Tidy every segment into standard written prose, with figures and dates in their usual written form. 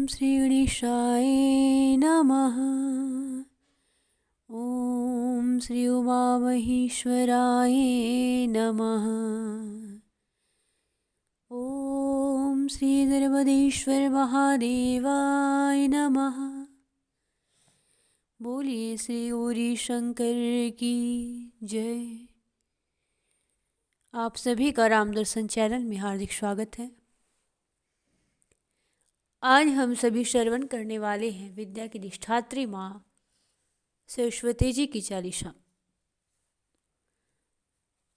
श्री गणेशाय नमः। ॐ श्री उमामहेश्वराय नमः। ॐ श्री नर्मदेश्वर महादेवाय नमः। बोलिए श्री गौरी शंकर की जय। आप सभी का राम दर्शन चैनल में हार्दिक स्वागत है। आज हम सभी श्रवण करने वाले हैं विद्या की अधिष्ठात्री माँ सरस्वती जी की चालीसा।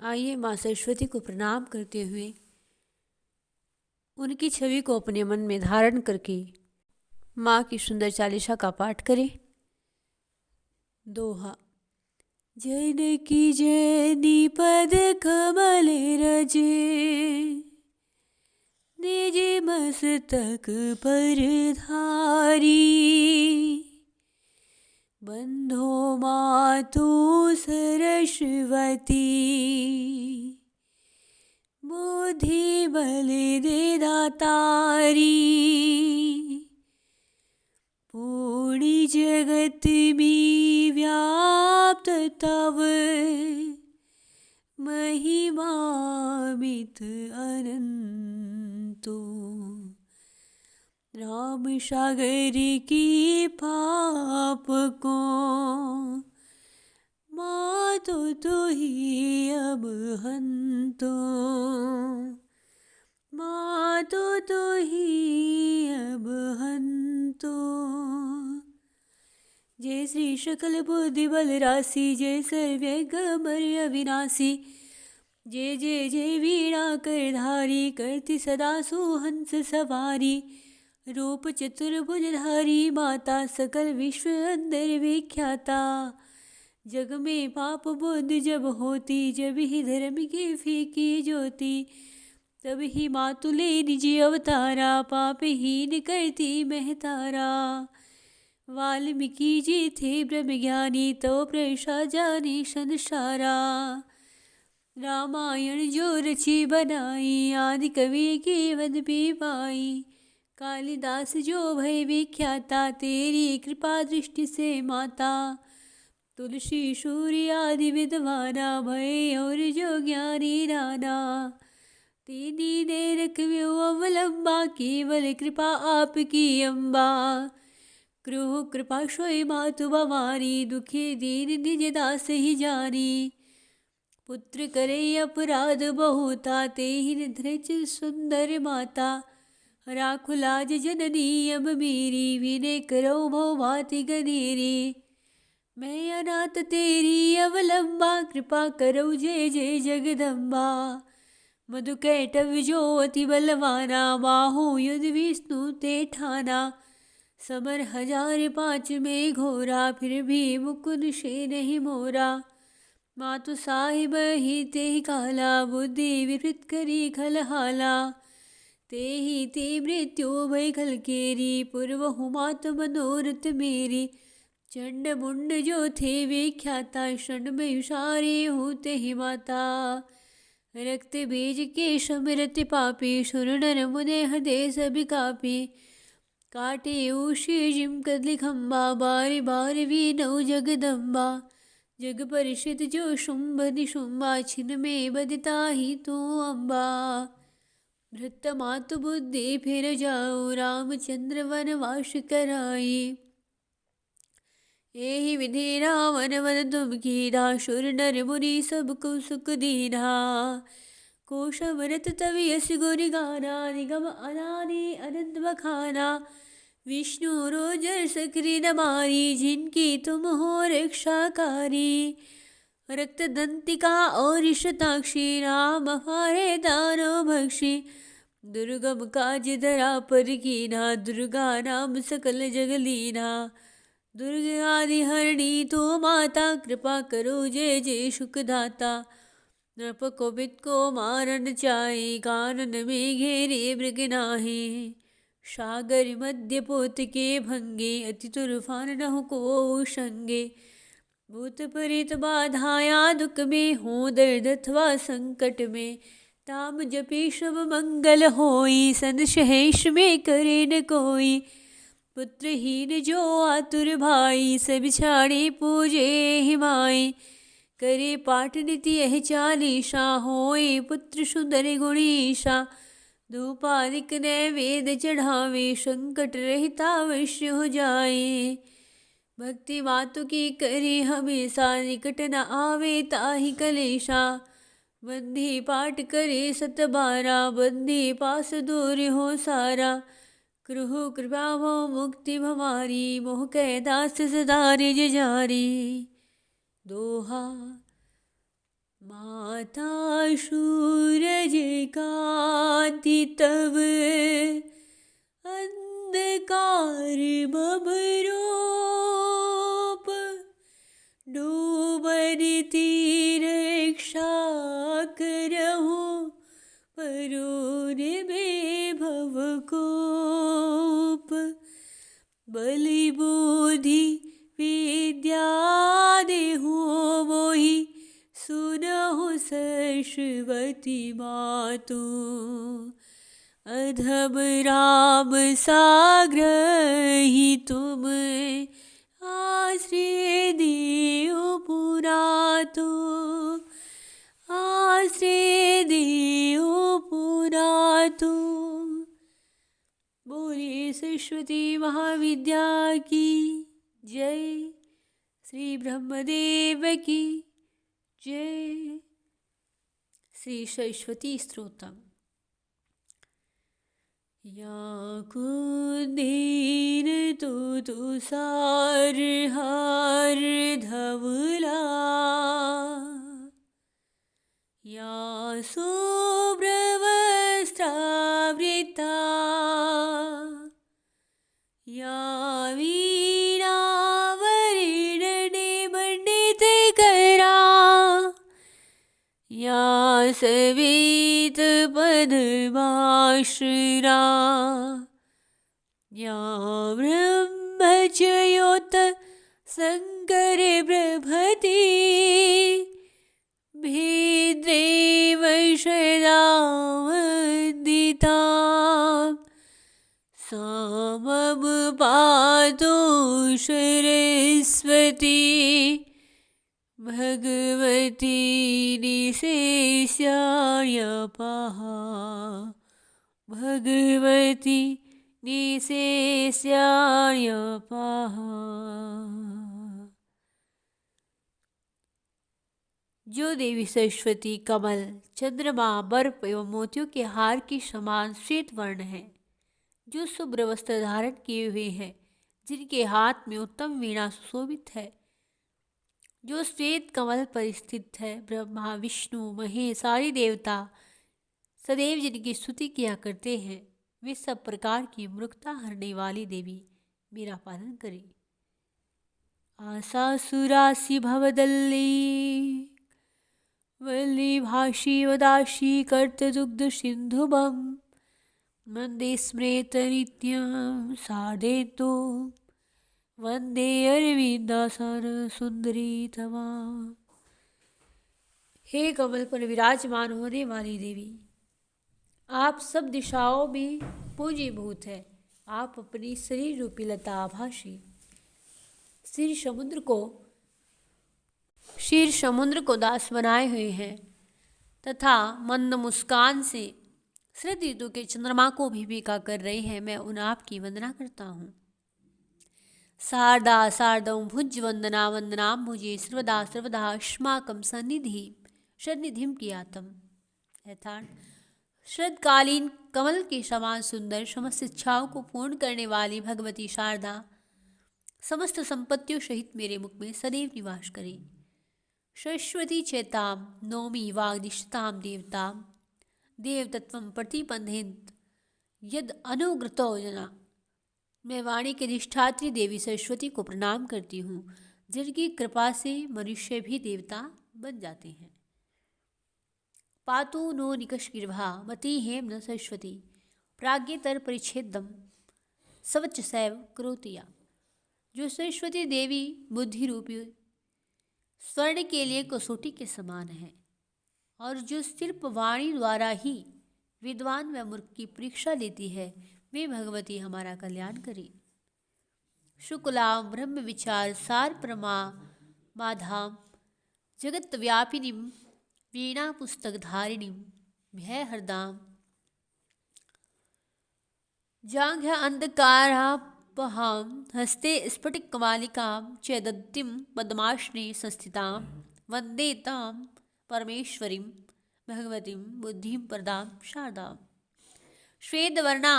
आइए माँ सरस्वती को प्रणाम करते हुए उनकी छवि को अपने मन में धारण करके माँ की सुंदर चालीसा का पाठ करें। दोहा। जनकी जनी पद कमल रजे, निज मस्तक पर धारी। बंधो मातु सरस्वती, बुद्धि बल दे दातारी। पूर्ण जगत में व्याप्त तव, महिमामित अनंतो। राम सागर की पाप को, मातो तो ही अब हंतो। मातो तो ही अब हंतो। जय श्री सकल बुद्धि बल राशि, जय सर्वज्ञ मर्य अविनाशी। जय जय जय वीणा कर धारी, करती सदा सुहंस सवारी। रूप चतुर्भुजधारी माता, सकल विश्व अंदर विख्याता। जग में पाप बुद्धि जब होती, जब ही धर्म की फीकी ज्योति। तब ही मातुले निज अवतारा, पापहीन करती महतारा। वाल्मीकि जी थे ब्रह्म ज्ञानी, तो प्रशा जाने संसारा। रामायण जो रची बनाई, आदि कवि की वद भी पाई। कालिदास जो भय विख्याता, तेरी कृपा दृष्टि से माता। तुलसी सूर्य आदि विद्वाना, भय और जो ज्ञानी राना। तेनी ने रखव्यो अवलंबा, केवल कृपा आपकी अम्बा। कृह कृपा सोई मातु भवानी, दुखी दीन निज दास ही जानी। पुत्र करे अपराध बहुता, तेहि धृज सुंदर माता। राखु लाज जननी अब मेरी, विनय करो भव भाति गनेरी। मैं अनाथ तेरी अवलंबा, कृपा करो जय जय जगदम्बा। मधु कैटव जो अति बलवाना, बाहो युध विष्णु ते ठाना। समर 1005 में घोरा, फिर भी मुकुंद से नहीं मोरा। मातु साहिब ही ते काला, बुद्धि विपरीत करी खलहाला। ते ही ते मृत्यु भय खल केरी, पूर्व हुमात मनोरथ मेरी। चंड मुंड जो थे विख्याता, क्षण में उसारे होते ही माता। रक्त बीज के समृत पापी, सुर नर मुने हृदय सब कापी। काटे उषी जिम कदली खम्बा, बारी बार भी नौ जगदम्बा। जग परिषद जो शुंभ निशुंभा, छिन में बदता ही तू अम्बा। भृत मातु बुद्धि फिर जाओ, रामचंद्र वनवास कराई। यही विधि रावण वन तुम कीन्हा, सुर नर मुनि सबको सुख दीन्हा। कोश अमृत तव यस गुण गाना, निगम अनादि अनंत बखाना। विष्णु रोजर सकरी नमारी, जिनकी तुम हो रक्षाकारी। रक्त दंतिका और शताक्षी, राम हमारे दानो भक्षी। दुर्गम काज धरा पर कीन्हा, दुर्गा नाम सकल जग लीन्हा। दुर्गा आदि हरणी तो माता, कृपा करो जय जय सुखदाता। नृप को बित को मारन चाहे, कानन में घेरे मृग नाहे। सागर मध्य पोत के भंगे, अति तूफान न को संगे। भूत प्रेत बाधाया दुख में, हो दर्द अथवा संकट में। ताम जपे शुभ मंगल होई, संदेश में करे न कोई। पुत्रहीन जो आतुर भाई, सब छाड़े पूजे हिमाए। करे पाठ निति यह चालीसा, होए पुत्र सुंदर गुणीसा। धूपादिक नैवेद्य चढ़ावे, संकट रहता अवश्य हो जाए। भक्ति मातु की करे हमेशा, निकट न आवे ताहि कलेशा। बंधी पाठ करे 7 बारा, बंधी पास दूर हो सारा। कृहु कृपा भो मुक्ति हमारी, मोह कै दास सदा निज जारी। दोहा माता सूरज कांति तब, अंधकार मम रूप। डूबन तीर रक्षा करहु, परुन में भवकोप। बलि बुद्धि विद्या देहु मोहि, सुनहु सरस्वती मातु। अधम राम साग्रही तुम, आश्रय दियो पुरातु। आश्रय दियो पुरातु। बोलिए सरस्वती महाविद्या की जय। श्री ब्रह्मदेव की जय। श्री सरस्वती स्तोत्रम। या कुंदीन तुषार हार धवला, या शुभ्रवस्त्रावृता, या वीणावरीणनिमण्डितकरा, या सवित पद्माश्रा, या ब्रह्मचयोत शंकर प्रभृति। भेद्रेव सदा वन्दिता, सा मम पातु सरस्वती। भगवती निशेषायपहा, भगवती निशेषायपहा। जो देवी सरस्वती कमल, चंद्रमा, बर्फ एवं मोतियों के हार के समान श्वेत वर्ण है, जो शुभ्र वस्त्र धारण किए हुए हैं, जिनके हाथ में उत्तम वीणा सुशोभित है, जो श्वेत कमल पर स्थित है, ब्रह्मा विष्णु महेश सारी देवता सदैव जिनकी स्तुति किया करते हैं, वे सब प्रकार की मूर्खता हरने वाली देवी मेरा पालन करें। आशासुरासि भवदल्ली, वल्ली भाषी वदाशी कर्तदुग्ध सिंधुभम। वंदे स्मृत नित्यं साधेतो, वंदे अरविंदासन सुंदरी तवा। हे कमल पर विराजमान होने वाली देवी, आप सब दिशाओं में पूजीभूत है। आप अपनी शरीर रूपी लता आभासी क्षीर समुद्र को दास बनाए हुए हैं, तथा मंद मुस्कान से शरद ऋतु के चंद्रमा को भीमिका कर रहे हैं। मैं उन आपकी वंदना करता हूँ। शारदा शारदं भुज वंदना वंदनाम भुजे, सर्वदा सर्वदा अस्माकं सन्निधिं कियातम। अर्थात शरदकालीन कमल के समान सुंदर, समस्त इच्छाओं को पूर्ण करने वाली भगवती शारदा समस्त संपत्तियों सहित मेरे मुख में सदैव निवास करें। सरस्वती चेताम नौमी वाग्दिष्टाम देवताम, देवतत्वं प्रतिपन्नेत यद अनुग्रतो जना। मैं वाणी के अधिष्ठात्री देवी सरस्वती को प्रणाम करती हूँ, जिनकी कृपा से मनुष्य भी देवता बन जाते हैं। पातु नो निकषगिर्भा मति हेम न सरस्वती, प्राज्ञतर परिच्छेदम सवच सैव करोतिया। जो सरस्वती देवी बुद्धि रूपी स्वर्ण के लिए कसौटी के समान है, और जो सिर्फ वाणी द्वारा ही विद्वान व मूर्ख की परीक्षा लेती है, वे भगवती हमारा कल्याण करें। शुक्लां ब्रह्म विचार सार परमा माधाम जगत व्यापिनीं वीणा पुस्तकधारिणीं भयहरदां जांघ्य अंधकारापहां हस्ते स्फटिकमालिकां च दत्तिं पद्मासने संस्थितां वन्दे तां परमेश्वरीं भगवतीं बुद्धिं प्रदां शारदां श्वेतवर्णा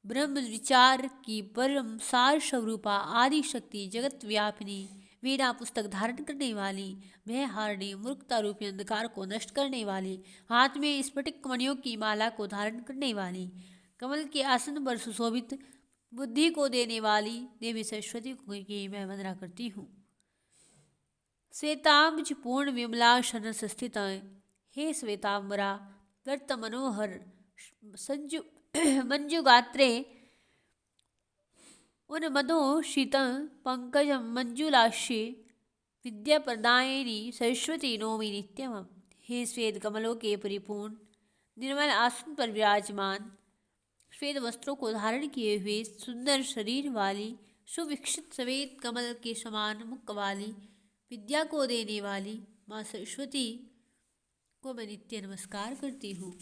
ब्रह्म विचार की परम सार स्वरूपा आदि शक्ति जगत व्यापिनी वीणा पुस्तक धारण करने वाली भयहारिणी मूर्खता रूपी अंधकार को नष्ट करने वाली हाथ में स्फटिक मणियों की माला को धारण करने वाली कमल के आसन पर सुशोभित बुद्धि को देने वाली देवी सरस्वती की मैं वंदना करती हूँ। श्वेतांबज पूर्ण विमलासन स्थित हे श्वेतांबरा वर्त मनोहर संजु मंजुगात्रे उन्मदोषित पंकजं मंजुलाक्षी विद्याप्रदायिनी सरस्वती नौमि नित्यम। हे श्वेत कमलों के परिपूर्ण निर्मल आसन पर विराजमान श्वेत वस्त्रों को धारण किए हुए सुंदर शरीर वाली सुविकसित श्वेत कमल के समान मुख वाली विद्या को देने वाली माँ सरस्वती को मैं नित्य नमस्कार करती हूँ।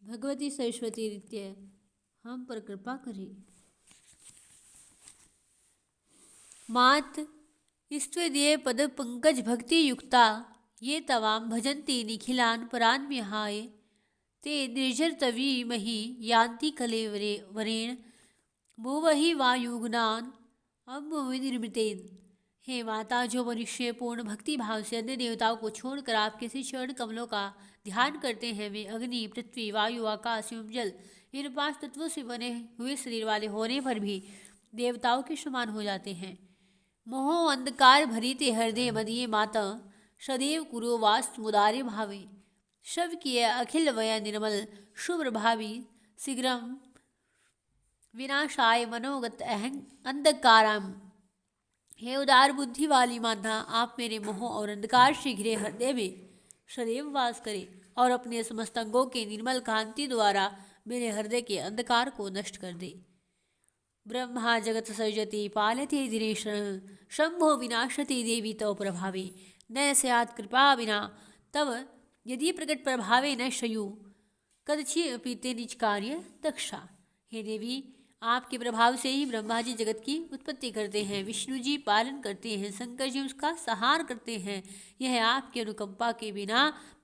भगवती सरस्वती नित्य हम पर कृपा करें। मात स्तुदीय पद पंकज भक्ति युक्ता ये तवाम भजन्ति निखिलान परान विहाय ते निर्जर तवी मही यान्ति कले वरेण मोवहि वायुगुणान अम्बुविनिर्मृतेन। हे माता, जो मनुष्य पूर्ण भक्ति भाव से अन्य देवताओं को छोड़कर आपके श्री चरण कमलों का ध्यान करते हैं, वे अग्नि, पृथ्वी, वायु, आकाश एवं जल इन 5 तत्वों से बने हुए शरीर वाले होने पर भी देवताओं के समान हो जाते हैं। मोह अंधकार भरी ते हृदय मदीय माता सदैव कुरो वास मुदारे भावे शव किय अखिल वय निर्मल शुभ्र भावी शीघ्रम विनाशाय मनोगत अहं अंधकाराम। हे उदार बुद्धि वाली माता, आप मेरे मोह और अंधकार से घिरे हृदय में सदैव वास करें और अपने समस्त अंगों के निर्मल कांति द्वारा मेरे हृदय के अंधकार को नष्ट कर दे। ब्रह्मा जगत सृजति पालते दिनेश शंभो विनाशति देवी तव प्रभावे न स्यात् कृपा विना तव यदि प्रकट प्रभावे न शयु कदछि अपि ते निज कार्य दक्षा। हे देवी, आपके प्रभाव से ही ब्रह्मा जी जगत की उत्पत्ति करते हैं, विष्णु जी पालन करते हैं, शंकर जी उसका संहार करते हैं। यह आपके अनुकंपा के बिना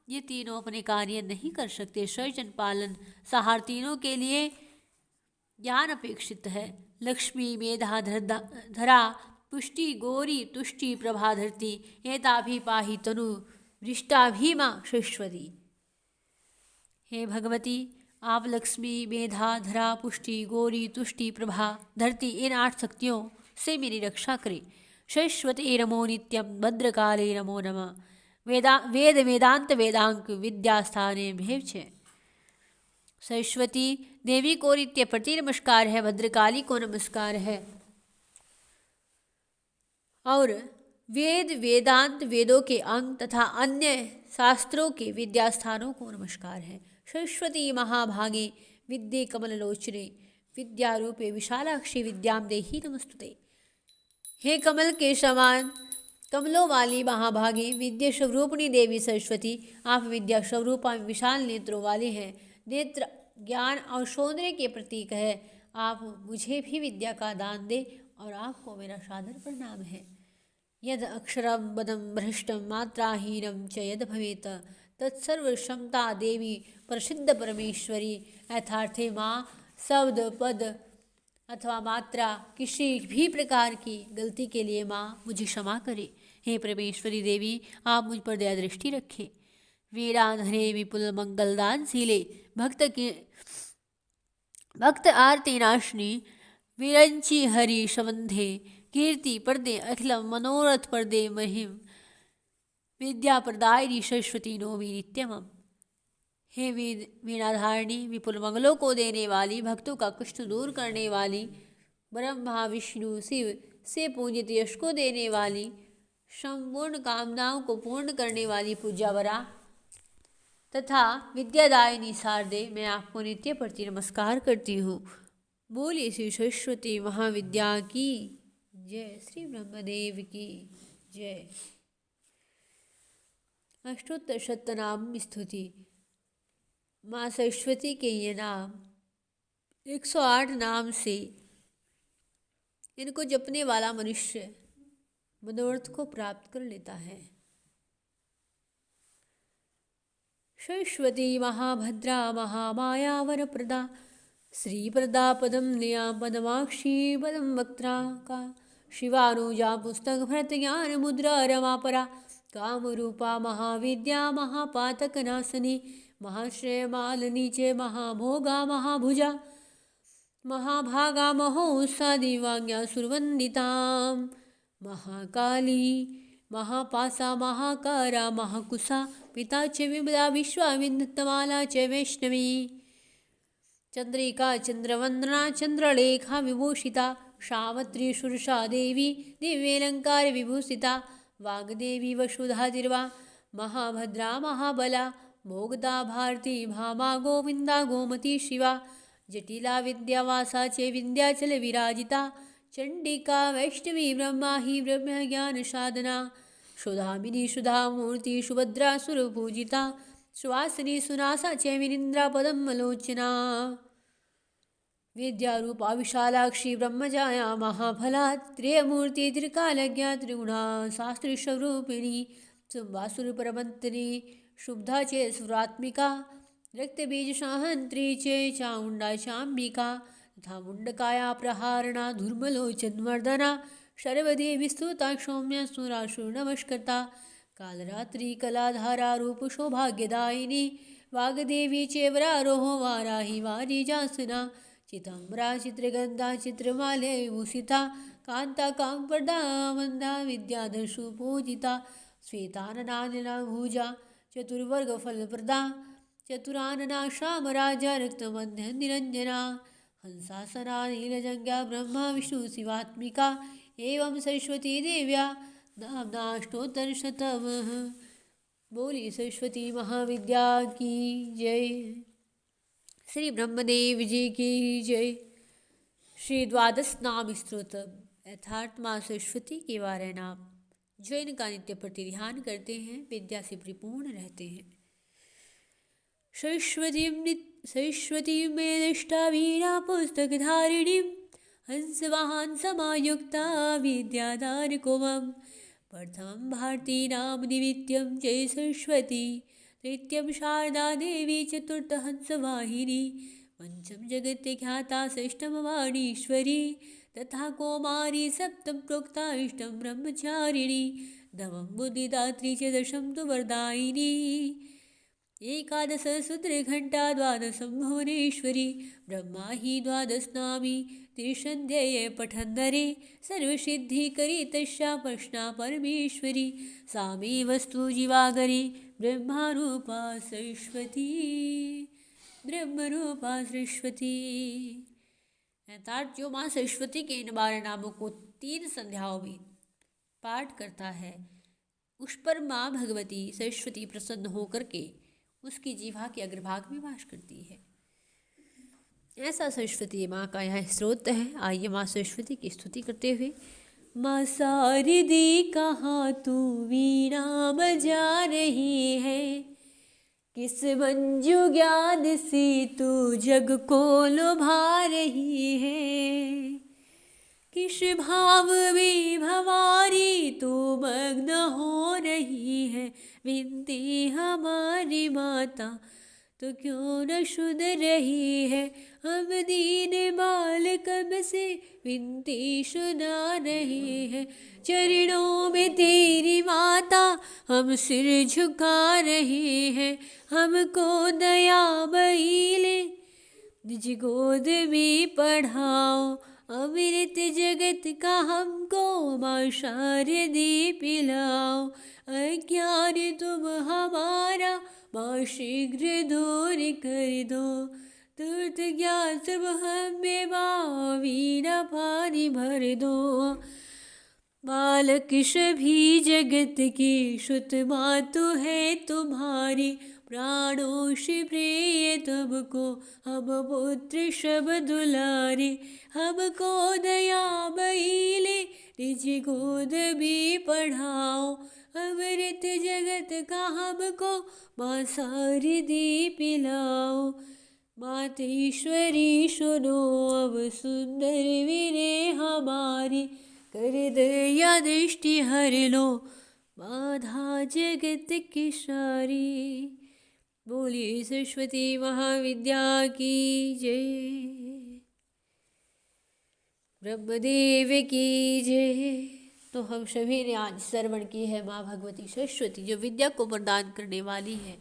ये तीनों अपने कार्य नहीं कर सकते। सृजन पालन संहार तीनों के लिए ज्ञान अपेक्षित है। लक्ष्मी मेधा धरा पुष्टि गौरी तुष्टि प्रभा धरती एताभि पाहि तनु वृष्टाभीमा सरस्वती। हे भगवती, आप लक्ष्मी, मेधा, धरा, पुष्टि, गौरी, तुष्टि, प्रभा, धरती इन 8 शक्तियों से मेरी रक्षा करें। सरस्वती नमो नित्यम भद्रकाले नमो नमः। वेद वेदांत वेदांक विद्यास्थाने भेव। सरस्वती देवी को नित्य प्रति नमस्कार है, भद्रकाली को नमस्कार है और वेद वेदांत वेदों के अंग तथा अन्य शास्त्रों के विद्यास्थानों को नमस्कार है। सरस्वती महाभागे विद्ये कमललोचने विद्यारूपे विशालाक्षी विद्याम देहि नमस्तुते। हे कमल के समान कमलों वाली महाभागी विद्या स्वरूपिणी देवी सरस्वती, आप विद्या स्वरूपा विशाल नेत्रों वाले हैं। नेत्र ज्ञान और सौंदर्य के प्रतीक है। आप मुझे भी विद्या का दान दे और आपको मेरा सादर प्रणाम है। यद अक्षरम बदम भ्रष्टम मात्राहीनम च यद भवेत तत्सर्व क्षमता देवी प्रसिद्ध परमेश्वरी। यथार्थे माँ शब्द पद अथवा मात्रा किसी भी प्रकार की गलती के लिए माँ मुझे क्षमा करे। हे परमेश्वरी देवी, आप मुझ पर दया दृष्टि रखें। वीराधरे विपुल मंगलदान शीले भक्त आरती नाशनी विरंची हरि संबंधे कीर्ति पर्दे अखिलम मनोरथ पर्दे महिम विद्या प्रदायिनी सरस्वती नौमि नित्यम। हे वीणाधारिणी, विपुल मंगलों को देने वाली, भक्तों का कष्ट दूर करने वाली, ब्रह्मा विष्णु शिव से पूजित यश को देने वाली, संपूर्ण कामनाओं को पूर्ण करने वाली पूज्यावरा तथा विद्यादायिनी शारदे, मैं आपको नित्य प्रति नमस्कार करती हूँ। बोली श्री सरस्वती महाविद्या की जय। श्री ब्रह्मदेव की जय। अष्टोत्तर शतनाम स्तुति। माँ सरस्वती के ये नाम 108 नाम से इनको जपने वाला मनुष्य मनोरथ को प्राप्त कर लेता है। सरस्वती महाभद्रा महामाया वरप्रदा श्रीप्रदा पदम निया पदमाक्षी पदम वक्त्रा का शिवानुजा पुस्तक भरत ज्ञान मुद्रा रमापरा कामरूपा महाविद्या महापातकनाशनी महाश्रेय मालिनी च महाभोगा महाभुजा महाभागा महोत्सादी वाज्ञा सुरवन्दितां महाकाली महापासा महाकारा महाकुशा पिता च विमला विश्वामित्रमाला च वैष्णवी चंद्रिका चंद्रवंदना चंद्रलेखा विभूषिता सावत्री सुरसा देवी दिव्यलंकार विभूषिता वाग्देवी वसुधातिर्वा महाभद्रा महाबला मोगदा भारती भामा गोविंदा गोमती शिवा जटिला विद्यावासा च विंध्याचल विराजिता चंडिका वैष्णवी ब्रह्मा ही ब्रह्म ज्ञान साधना सुधामिनी सुधामूर्ति सुभद्रा सुरपूजिता सुवासिनी सुनासा च विनिंद्रा पदमलोचना विद्यारूपा विशालाक्षी ब्रह्मजाया महाफला त्रयमूर्ति त्रिकालज्ञा त्रिगुणा शास्त्री स्वरूपिणी सुम्बासुरपरमंत्री शुभ्धा च सुरात्मिका रक्तबीज साहंत्री च चामुंडा चाम्बिका तथा मुंडकाया प्रहारणा धूर्मलोचनवर्धना सर्वदेवी स्तुता सौम्या सुरासुर नमस्कृता कालरात्रि कलाधारा रूप सौभाग्यदायिनी वाग्देवी चेवरारोह वाराही वारिजासना चितम्बरा चित्रगंधा चित्रमाले भूषिता कांता कांपदा मंदा विद्याधर्षु पूजिता श्वेतानना भूजा चतुर्वर्ग फलप्रदा चतुरानना श्यामराजा रक्तमध्य निरंजना हंसासना नीलजंज्ञा ब्रह्मा विष्णु शिवात्मिका एवं सरस्वती देव्या नामनाष्टोत्तरशतम्। बोली सरस्वती महाविद्या की जय। श्री ब्रह्मदेव जी की जय। श्री द्वादश नाम स्तोत्रम यथार्थ माँ सरस्वती के 12 नाम जो इनका नित्य प्रति ध्यान करते हैं विद्या से परिपूर्ण रहते हैं। सरस्वती में निष्ठा वीणा पुस्तक धारिणी हंसवाहन समायुक्ता विद्यादान कोमम प्रथमं भारती नाम निमित्यं जय सरस्वती तृतीयं शारदा देवी चतुर्थ हंसवाहिनी पंचम जगत ख्याता षष्ठम वाणीश्वरी तथा कौमारी सप्तम प्रोक्ता अष्टम ब्रह्मचारिणी नवम बुद्धिदात्री च दशम तु वरदायिनी एकादश सूत्रघंटा द्वादशं भुवनेश्वरी ब्रह्मा हि द्वादशनामी त्रिसन्ध्यये पठन्नरे सर्वसिद्धिकरी तस्या प्रश्ना परमेश्वरी सा मे वस्तु जीवागरी ब्रह्मरूपा सरस्वती ब्रह्मरूपा सरस्वती। अर्थात जो माँ सरस्वती के इन 12 नामों को 3 संध्याओं में पाठ करता है उस पर माँ भगवती सरस्वती प्रसन्न होकर के उसकी जीवा के अग्रभाग में वास करती है। ऐसा सरस्वती माँ का यह स्रोत है। आइए माँ सरस्वती की स्तुति करते हुए। माँ शारदी कहाँ तू वीणा बजा रही है किस मंजू ज्ञान से तू जग को लुभा रही है किस भाव में भवारी तू मग्न हो रही है विनती हमारी माता तो क्यों न सुन रही है हम दीन बाल कब से विनती सुना रहे हैं चरणों में तेरी माता हम सिर झुका रहे हैं हमको दयामयी ले निज गोद में पढ़ाओ अमृत जगत का हमको माँ शारदे पिलाओ अज्ञान तुम हमारा माँ शीघ्र दूर कर दो तीर्थ ज्ञान सब हमें माँ वीणा पानी भर दो बालक सभी जगत की श्रुत माँ तो है तुम्हारी प्राणों से प्रिय तुमको हम पुत्र सब दुलारे, हमको दया बहीले निज गोद भी पढ़ाओ। अमृत जगत का हमको माँ सारी दी पिलाओ। मातेश्वरी सुनो अब सुंदर विनय हमारी, कर दया दृष्टि हर लो बाधा जगत की सारी। बोलिए सरस्वती महाविद्या की जय, ब्रह्मदेव की जय। तो हम सभी ने आज श्रवण की है माँ भगवती सरस्वती जो विद्या को प्रदान करने वाली है,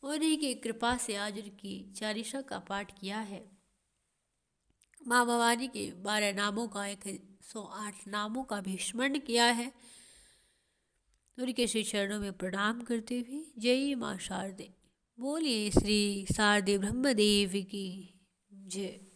उन्हीं की कृपा से आज उनकी चालीसा का पाठ किया है। माँ भवानी के 12 नामों का 108 नामों का भी स्मरण किया है। उनके श्री चरणों में प्रणाम करते हुए जय माँ शारदे। बोलिए श्री शारदे ब्रह्मदेव की जय।